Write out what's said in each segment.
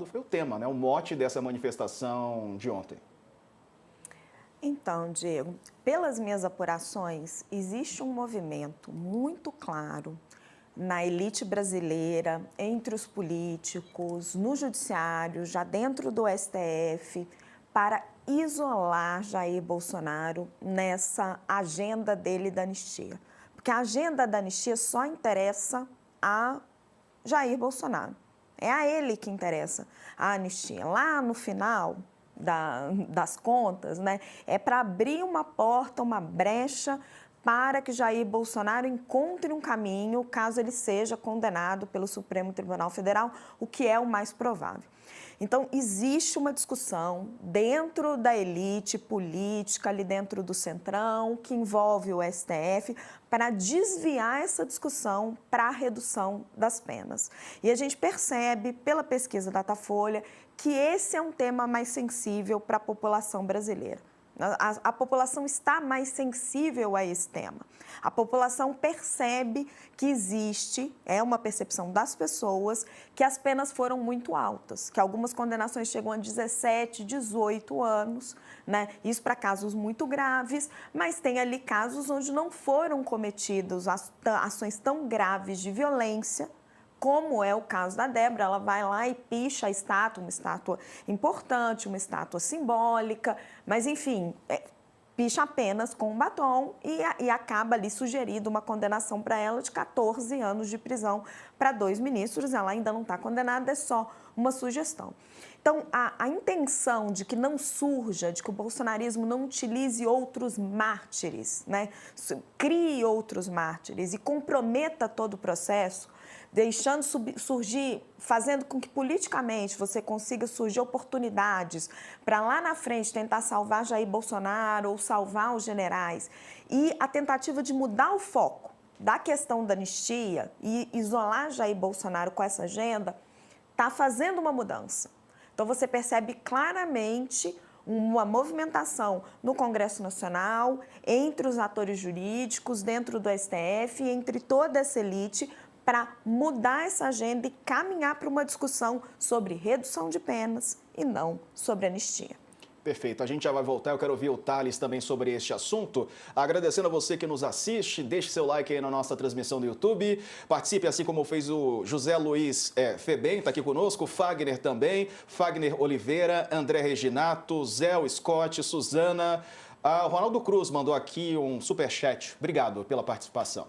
foi o tema, né? O mote dessa manifestação de ontem. Então, Diego, pelas minhas apurações, existe um movimento muito claro na elite brasileira, entre os políticos, no judiciário, já dentro do STF, para isolar Jair Bolsonaro nessa agenda dele da anistia. Porque a agenda da anistia só interessa a Jair Bolsonaro. É a ele que interessa a anistia. Lá no final das contas, né, é para abrir uma porta, uma brecha para que Jair Bolsonaro encontre um caminho, caso ele seja condenado pelo Supremo Tribunal Federal, o que é o mais provável. Então, existe uma discussão dentro da elite política, ali dentro do Centrão, que envolve o STF, para desviar essa discussão para a redução das penas. E a gente percebe, pela pesquisa Datafolha, que esse é um tema mais sensível para a população brasileira. A população está mais sensível a esse tema. A população percebe que existe, é uma percepção das pessoas, que as penas foram muito altas, que algumas condenações chegam a 17, 18 anos, né? Isso para casos muito graves, mas tem ali casos onde não foram cometidas ações tão graves de violência, como é o caso da Débora. Ela vai lá e picha a estátua, uma estátua importante, uma estátua simbólica, mas, enfim, picha apenas com um batom e acaba ali sugerindo uma condenação para ela de 14 anos de prisão para 2 ministros. Ela ainda não está condenada, é só uma sugestão. Então, a intenção de que não surja, de que o bolsonarismo não utilize outros mártires, né? Crie outros mártires e comprometa todo o processo, deixando surgir, fazendo com que politicamente você consiga surgir oportunidades para lá na frente tentar salvar Jair Bolsonaro ou salvar os generais. E a tentativa de mudar o foco da questão da anistia e isolar Jair Bolsonaro com essa agenda está fazendo uma mudança. Então você percebe claramente uma movimentação no Congresso Nacional, entre os atores jurídicos, dentro do STF, entre toda essa elite, para mudar essa agenda e caminhar para uma discussão sobre redução de penas e não sobre anistia. Perfeito, a gente já vai voltar, eu quero ouvir o Thales também sobre este assunto. Agradecendo a você que nos assiste, deixe seu like aí na nossa transmissão do YouTube, participe assim como fez o José Luiz Febem, está aqui conosco, Fagner também, Fagner Oliveira, André Reginato, Zé Scott, Suzana, o Ronaldo Cruz mandou aqui um superchat, obrigado pela participação.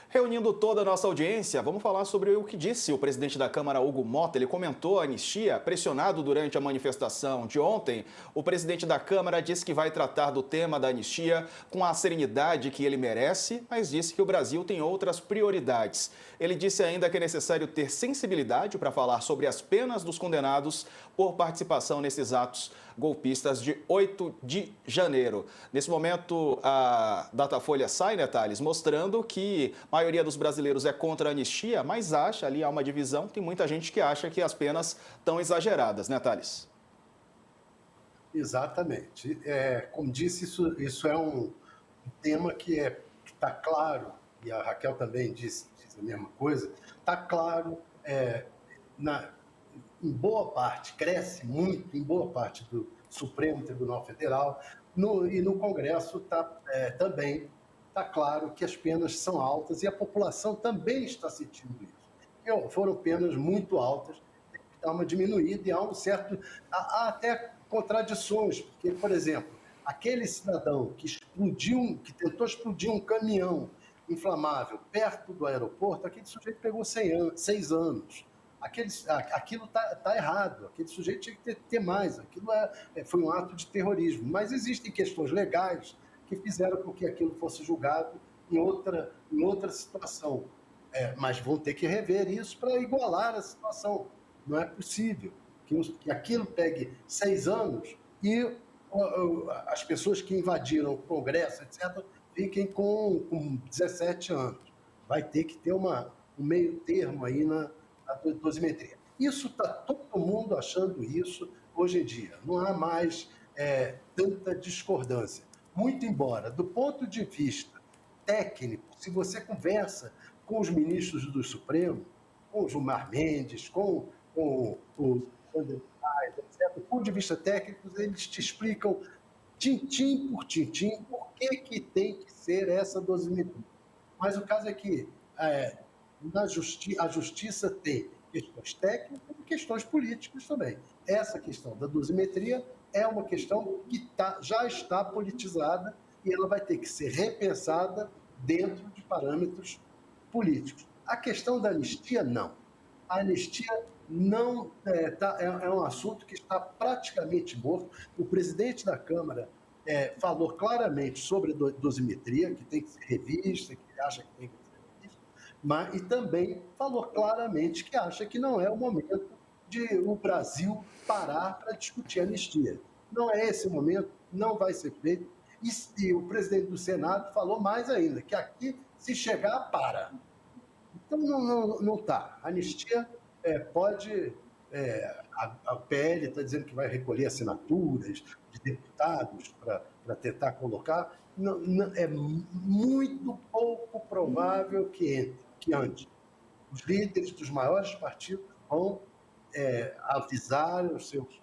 Reunindo toda a nossa audiência, vamos falar sobre o que disse o presidente da Câmara, Hugo Mota. Ele comentou a anistia, pressionado durante a manifestação de ontem. O presidente da Câmara disse que vai tratar do tema da anistia com a serenidade que ele merece, mas disse que o Brasil tem outras prioridades. Ele disse ainda que é necessário ter sensibilidade para falar sobre as penas dos condenados por participação nesses atos golpistas de 8 de janeiro. Nesse momento, a Datafolha sai, né, Thales, mostrando que a maioria dos brasileiros é contra a anistia, mas acha, ali há uma divisão, tem muita gente que acha que as penas estão exageradas, né, Thales? Exatamente. Como disse, isso é um tema que está claro, e a Raquel também disse a mesma coisa, está claro, em boa parte, cresce muito em boa parte do Supremo Tribunal Federal, e no Congresso também está claro que as penas são altas e a população também está sentindo isso. Foram penas muito altas, tem que dar uma diminuída e há até contradições, porque, por exemplo, aquele cidadão que tentou explodir um caminhão inflamável perto do aeroporto, aquele sujeito pegou 6 anos. Aquilo está errado, aquele sujeito tinha que ter mais, aquilo foi um ato de terrorismo. Mas existem questões legais que fizeram com que aquilo fosse julgado em outra situação. Mas vão ter que rever isso para igualar a situação. Não é possível que aquilo pegue 6 anos e as pessoas que invadiram o Congresso, etc., fiquem com 17 anos. Vai ter que ter um meio termo aí na dosimetria. Isso está todo mundo achando isso hoje em dia. Não há mais tanta discordância. Muito embora, do ponto de vista técnico, se você conversa com os ministros do Supremo, com o Gilmar Mendes, com o Anderson Paes, etc. Do ponto de vista técnico, eles te explicam tintim por tintim por que tem que ser essa dosimetria. Mas o caso é que a justiça tem questões técnicas e questões políticas também. Essa questão da dosimetria é uma questão que já está politizada e ela vai ter que ser repensada dentro de parâmetros políticos. A questão da anistia, não. A anistia não é um assunto que está praticamente morto. O presidente da Câmara falou claramente sobre a dosimetria, que tem que ser revista, que ele acha que tem que ser revista, e também falou claramente que acha que não é o momento de o Brasil parar para discutir anistia. Não é esse o momento, não vai ser feito. E o presidente do Senado falou mais ainda, que aqui, se chegar, para. Então, não está. A anistia pode... a PL está dizendo que vai recolher assinaturas de deputados para tentar colocar. É muito pouco provável que ande. Os líderes dos maiores partidos vão avisar os seus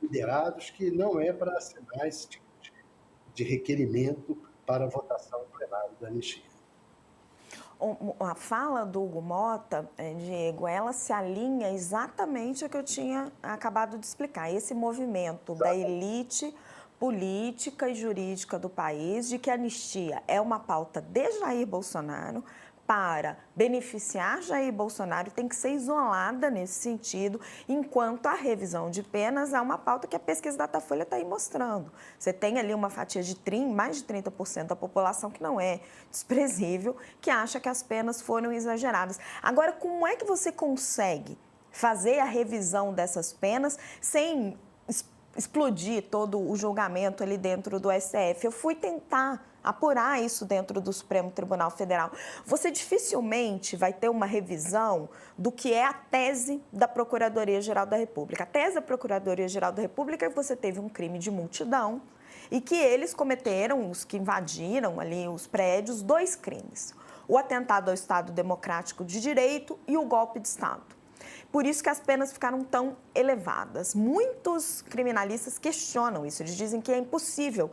liderados que não é para assinar esse tipo de requerimento para a votação plenária da anistia. A fala do Hugo Mota, Diego, ela se alinha exatamente ao que eu tinha acabado de explicar. Esse movimento da elite política e jurídica do país, de que a anistia é uma pauta de Jair Bolsonaro, para beneficiar Jair Bolsonaro, tem que ser isolada nesse sentido, enquanto a revisão de penas é uma pauta que a pesquisa Datafolha está aí mostrando. Você tem ali uma fatia de mais de 30% da população, que não é desprezível, que acha que as penas foram exageradas. Agora, como é que você consegue fazer a revisão dessas penas sem explodir todo o julgamento ali dentro do STF? Eu fui tentar apurar isso dentro do Supremo Tribunal Federal. Você dificilmente vai ter uma revisão do que é a tese da Procuradoria-Geral da República. A tese da Procuradoria-Geral da República é que você teve um crime de multidão e que eles cometeram, os que invadiram ali os prédios, 2 crimes: o atentado ao Estado Democrático de Direito e o golpe de Estado. Por isso que as penas ficaram tão elevadas. Muitos criminalistas questionam isso. Eles dizem que é impossível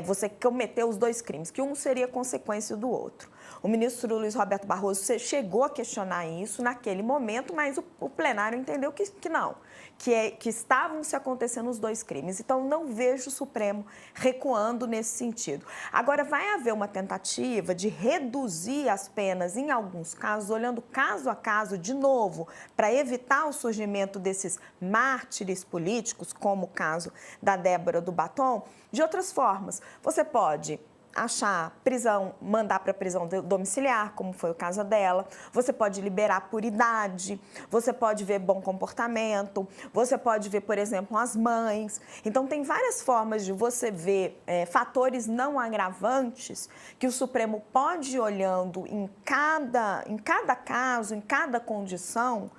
você cometer os 2 crimes, que um seria consequência do outro. O ministro Luiz Roberto Barroso chegou a questionar isso naquele momento, mas o plenário entendeu que não, que estavam se acontecendo os 2 crimes. Então, não vejo o Supremo recuando nesse sentido. Agora, vai haver uma tentativa de reduzir as penas em alguns casos, olhando caso a caso de novo, para evitar o surgimento desses mártires políticos, como o caso da Débora do Batom. De outras formas, você pode achar prisão, mandar para prisão domiciliar, como foi o caso dela. Você pode liberar por idade, você pode ver bom comportamento, você pode ver, por exemplo, as mães. Então, tem várias formas de você ver fatores não agravantes que o Supremo pode ir olhando em cada caso, em cada condição,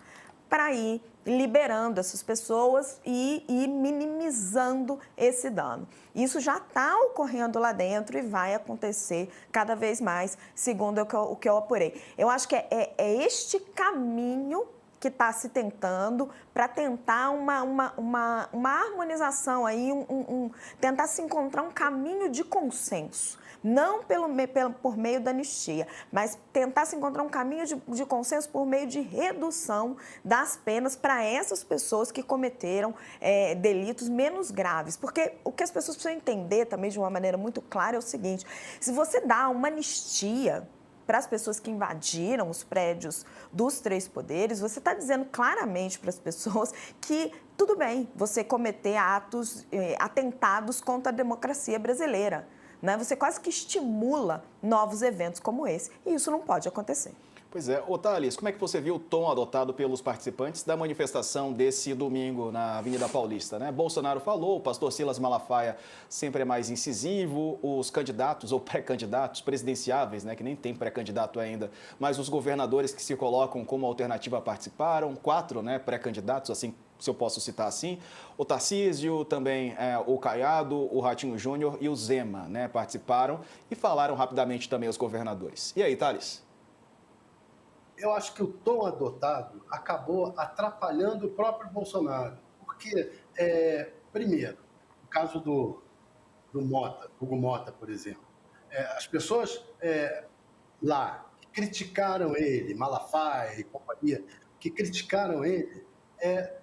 para ir liberando essas pessoas e minimizando esse dano. Isso já está ocorrendo lá dentro e vai acontecer cada vez mais, segundo o que eu apurei. Eu acho que é este caminho que está se tentando para tentar uma harmonização, aí, tentar se encontrar um caminho de consenso. Não por meio da anistia, mas tentar se encontrar um caminho de consenso por meio de redução das penas para essas pessoas que cometeram delitos menos graves. Porque o que as pessoas precisam entender também de uma maneira muito clara é o seguinte: se você dá uma anistia para as pessoas que invadiram os prédios dos 3 poderes, você está dizendo claramente para as pessoas que tudo bem você cometer atentados contra a democracia brasileira. Né? Você quase que estimula novos eventos como esse. E isso não pode acontecer. Pois é. Thales, como é que você viu o tom adotado pelos participantes da manifestação desse domingo na Avenida Paulista, né? Bolsonaro falou, o pastor Silas Malafaia sempre é mais incisivo, os candidatos ou pré-candidatos presidenciáveis, né, que nem tem pré-candidato ainda, mas os governadores que se colocam como alternativa participaram, 4, né, pré-candidatos, assim, se eu posso citar assim, o Tarcísio, também o Caiado, o Ratinho Júnior e o Zema, né, participaram e falaram rapidamente também os governadores. E aí, Thales? eu acho que o tom adotado acabou atrapalhando o próprio Bolsonaro. Porque, primeiro, o caso do Mota, Hugo Mota, por exemplo, as pessoas lá que criticaram ele, Malafaia e companhia, que criticaram ele,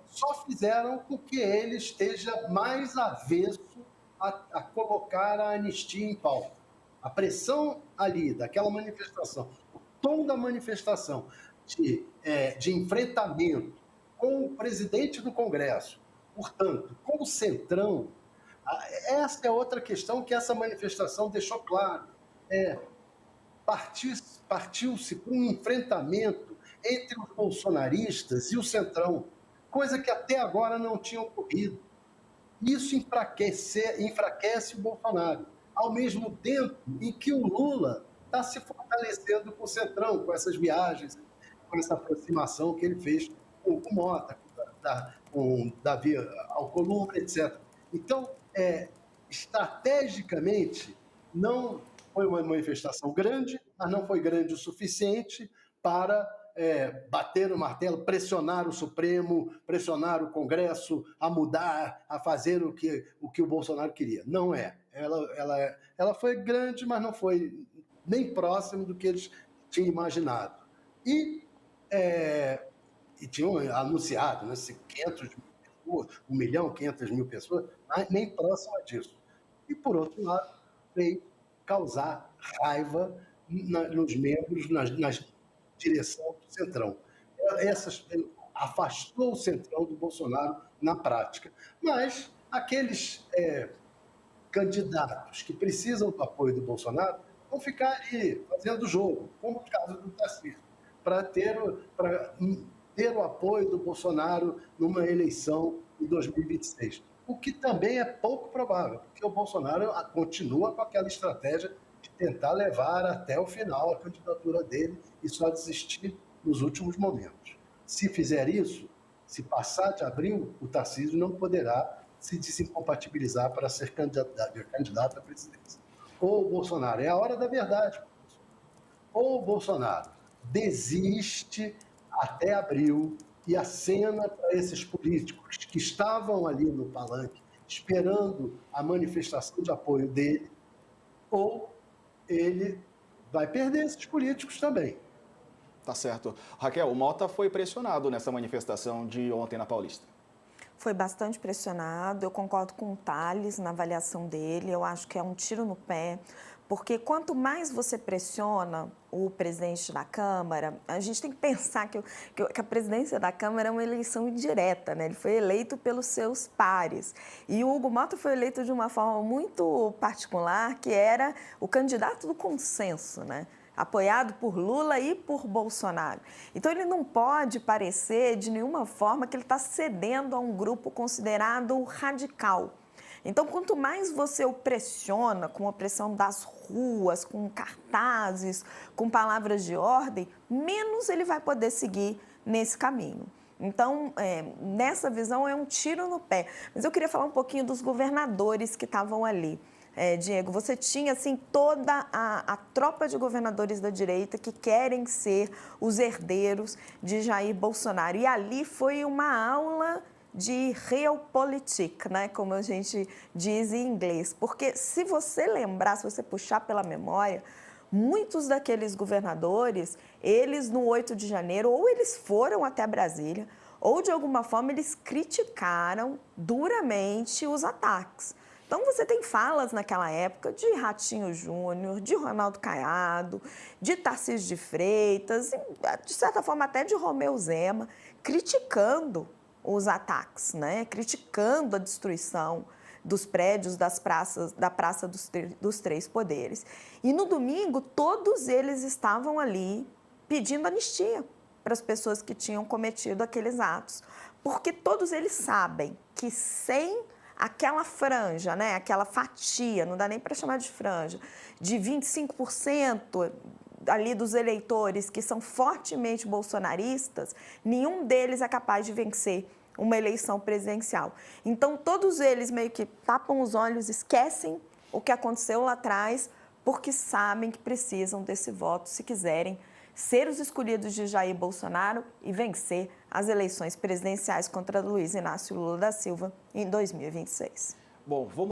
só fizeram com que ele esteja mais avesso a colocar a anistia em pauta. A pressão ali, daquela manifestação, o tom da manifestação de enfrentamento com o presidente do Congresso, portanto, com o Centrão, essa é outra questão que essa manifestação deixou claro. Partiu-se para um enfrentamento entre os bolsonaristas e o Centrão, coisa que até agora não tinha ocorrido. Isso enfraquece o Bolsonaro, ao mesmo tempo em que o Lula está se fortalecendo com o Centrão, com essas viagens, com essa aproximação que ele fez com o Mota, com Davi Alcolumbre, etc. Então, estrategicamente, não foi uma manifestação grande, mas não foi grande o suficiente para bater no martelo, pressionar o Supremo, pressionar o Congresso a mudar, a fazer o que o Bolsonaro queria. Não é. Ela foi grande, mas não foi nem próximo do que eles tinham imaginado. E tinham anunciado, né, 500 mil pessoas, 1.500.000 pessoas, mas nem próximo disso. E, por outro lado, veio causar raiva nos membros, na direção do Centrão. Afastou o Centrão do Bolsonaro na prática. Mas aqueles candidatos que precisam do apoio do Bolsonaro vão ficar ali fazendo jogo, como o caso do Tarcísio, para ter o apoio do Bolsonaro numa eleição em 2026. O que também é pouco provável, porque o Bolsonaro continua com aquela estratégia de tentar levar até o final a candidatura dele e só desistir nos últimos momentos. Se fizer isso, se passar de abril, o Tarcísio não poderá se desincompatibilizar para ser candidato à presidência. Ou o Bolsonaro, é a hora da verdade. Ou o Bolsonaro desiste até abril e acena para esses políticos que estavam ali no palanque esperando a manifestação de apoio dele, ou ele vai perder esses políticos também. Tá certo. Raquel, o Mota foi pressionado nessa manifestação de ontem na Paulista. Foi bastante pressionado, eu concordo com o Thales na avaliação dele, eu acho que é um tiro no pé, porque quanto mais você pressiona o presidente da Câmara, a gente tem que pensar que a presidência da Câmara é uma eleição indireta, né? Ele foi eleito pelos seus pares. E o Hugo Mota foi eleito de uma forma muito particular, que era o candidato do consenso, né? Apoiado por Lula e por Bolsonaro. Então, ele não pode parecer de nenhuma forma que ele está cedendo a um grupo considerado radical. Então, quanto mais você o pressiona com a pressão das ruas, com cartazes, com palavras de ordem, menos ele vai poder seguir nesse caminho. Então, nessa visão, é um tiro no pé. Mas eu queria falar um pouquinho dos governadores que estavam ali. Diego, você tinha assim toda a tropa de governadores da direita que querem ser os herdeiros de Jair Bolsonaro. E ali foi uma aula de realpolitik, né, como a gente diz em inglês. Porque se você lembrar, se você puxar pela memória, muitos daqueles governadores, eles no 8 de janeiro, ou eles foram até Brasília, ou de alguma forma eles criticaram duramente os ataques. Então, você tem falas naquela época de Ratinho Júnior, de Ronaldo Caiado, de Tarcísio de Freitas, de certa forma até de Romeu Zema, criticando os ataques, né? Criticando a destruição dos prédios da Praça dos Três Poderes. E no domingo, todos eles estavam ali pedindo anistia para as pessoas que tinham cometido aqueles atos, porque todos eles sabem que sem aquela franja, né, aquela fatia, não dá nem para chamar de franja, de 25% ali dos eleitores que são fortemente bolsonaristas, nenhum deles é capaz de vencer uma eleição presidencial. Então, todos eles meio que tapam os olhos, esquecem o que aconteceu lá atrás, porque sabem que precisam desse voto se quiserem ser os escolhidos de Jair Bolsonaro e vencer as eleições presidenciais contra Luiz Inácio Lula da Silva em 2026. Bom, vamos